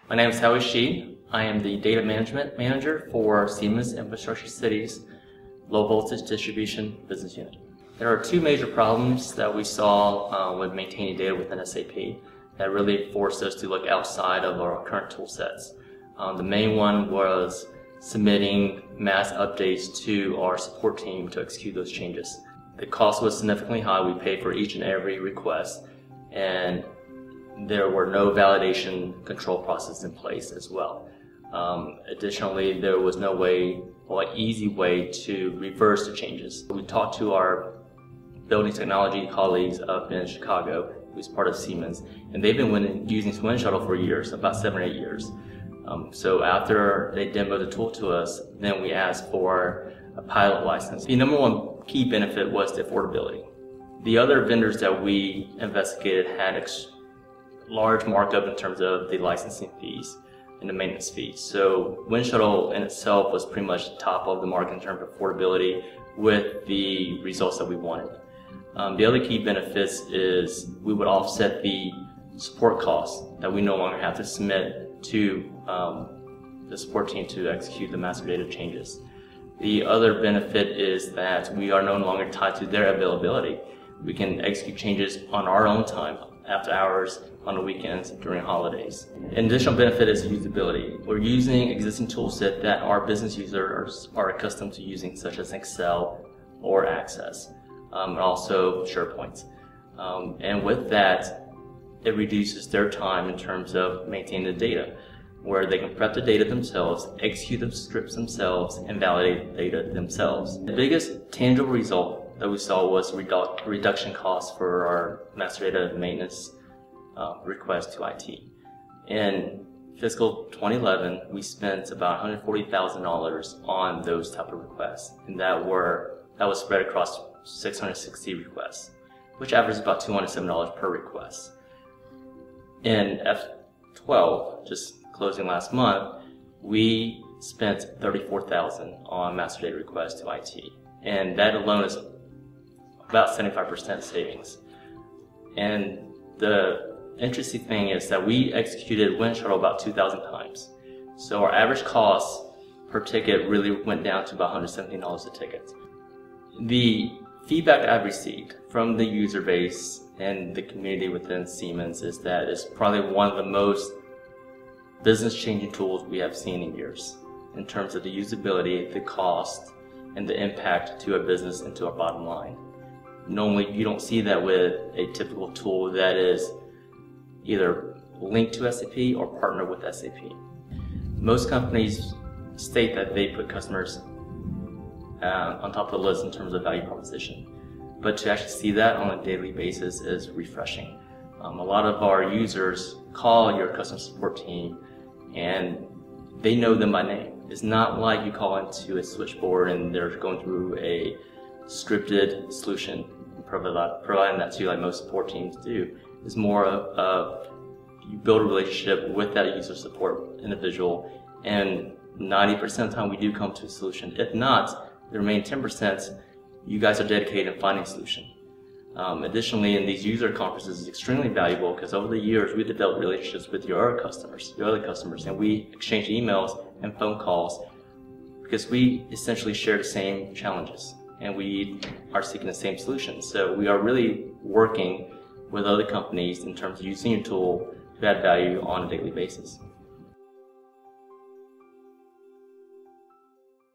My name is Howie. I am the Data Management Manager for Siemens Infrastructure Cities Low Voltage Distribution Business Unit. There are two major problems that we saw with maintaining data within SAP that really forced us to look outside of our current tool sets. The main one was submitting mass updates to our support team to execute those changes. The cost was significantly high. We paid for each and every request, and there were no validation control process in place as well. Additionally, there was no way, or easy way, to reverse the changes. We talked to our building technology colleagues up in Chicago, who's part of Siemens, and they've been using Winshuttle for years, about 7 or 8 years. So after they demoed the tool to us, then we asked for a pilot license. The number one key benefit was the affordability. The other vendors that we investigated had large markup in terms of the licensing fees and the maintenance fees. So Winshuttle in itself was pretty much top of the market in terms of affordability with the results that we wanted. The other key benefits is we would offset the support costs that we no longer have to submit to the support team to execute the master data changes. The other benefit is that we are no longer tied to their availability. We can execute changes on our own time, after hours, on the weekends, during holidays. An additional benefit is usability. We're using existing toolset that our business users are accustomed to using, such as Excel or Access, and also SharePoint. And with that, it reduces their time in terms of maintaining the data, where they can prep the data themselves, execute the scripts themselves, and validate the data themselves. The biggest tangible result that we saw was reduction costs for our master data maintenance request to IT. In fiscal 2011, we spent about $140,000 on those type of requests, and that was spread across 660 requests, which averages about $207 per request. In F12, just closing last month, we spent $34,000 on master data requests to IT, and that alone is about 75% savings. And the interesting thing is that we executed Winshuttle about 2,000 times. So our average cost per ticket really went down to about $117 a ticket. The feedback I've received from the user base and the community within Siemens is that it's probably one of the most business-changing tools we have seen in years in terms of the usability, the cost, and the impact to a business and to our bottom line. Normally, you don't see that with a typical tool that is either linked to SAP or partnered with SAP. Most companies state that they put customers on top of the list in terms of value proposition, but to actually see that on a daily basis is refreshing. A lot of our users call your customer support team and they know them by name. It's not like you call into a switchboard and they're going through a scripted solution, providing that to you like most support teams do. It's more of you build a relationship with that user support individual, and 90% of the time we do come to a solution. If not, the remaining 10%, you guys are dedicated in finding a solution. Additionally, in these user conferences, it's extremely valuable because over the years we developed relationships with your other customers, and we exchange emails and phone calls because we essentially share the same challenges and we are seeking the same solutions. So we are really working with other companies in terms of using your tool to add value on a daily basis.